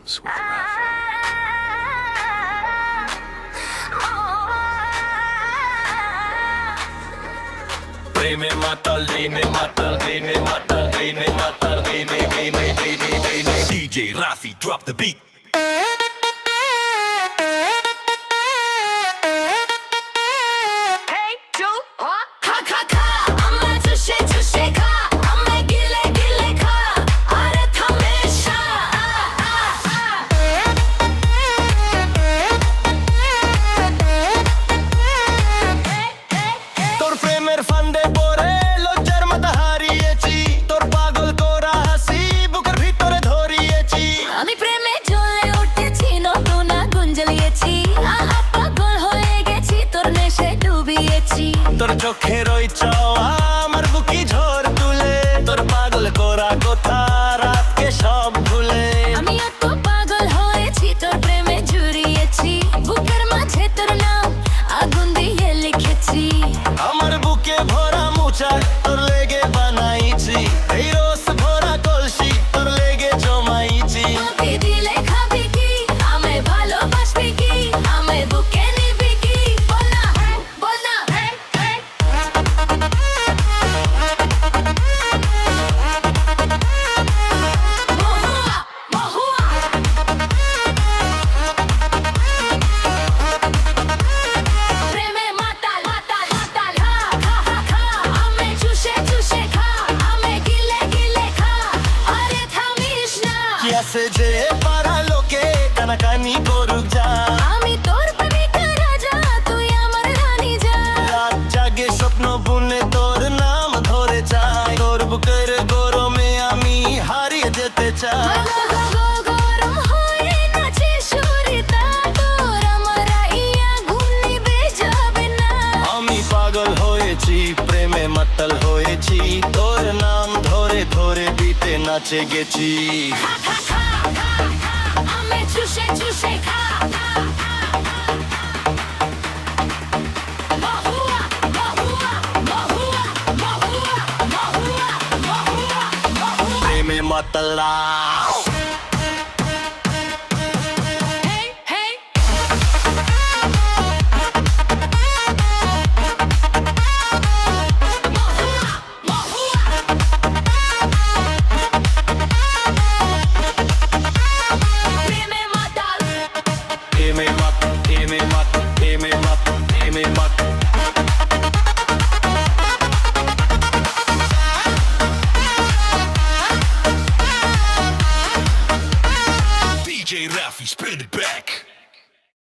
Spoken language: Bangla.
Tunes with Rafi. Rene matal, rene matal, rene matal, rene matal, rene. DJ Rafi, drop the beat. তোর চোখের ওই চাওয়া আমার বুকি ঝড় তুলে, তোর পাগল করা কথা রাতকে সব ভুলে। আমি এত পাগল হয়েছি তোর প্রেমে জড়িয়েছি, বুকের মাঝে তোর নাম আগুন দিয়ে লিখেছি। আমার বুকে ভরা মুচার তোর লেগে বানাইছি, এই রস ভরা কলসি তোর লেগে জমাইছি। আমাকে দিলে খাবি কি, আমায় ভালোবাসবি কি, আমায় বুকে নিবি কি? বল না, বল না। প্রেমে মাতাল মাতাল মাতাল, খা খা খা খা, আমায় চুষে চুষে খা, আমায় গিলে গিলে খা, আরে থামিস না। কি আছে যে পাড়া লোকে কানাকানি করুক যা, আমি তোর প্রেমিকা রাজা, তুই আমার রানী যা। রাত জাগে স্বপ্ন বুনে তোর নাম ধরে চাই, তোর বুকের গরমে আমি হারিয়ে যেতে চাই। গরম হয়ে নাচে সুরিতা, তোর আমার ইয়া ঘুম নিভে যাবে না। আমি পাগল হয়েছি প্রেমে মাতাল হয়েছি, তোর নাম ধরে ধরে দিতে নাচে গেছি। খা খা খা খা খা, আমায় চুষে চুষে খা। মহুয়া মহুয়া মহুয়া মহুয়া মহুয়া মহুয়া মহুয়া। প্রেমে মাতালা Hey hey, মহুয়া মহুয়া। প্রেমে মাতাল। প্রেমে মাত প্রেমে মাত প্রেমে মাত প্রেমে মাত। DJ Rafi, spin it back.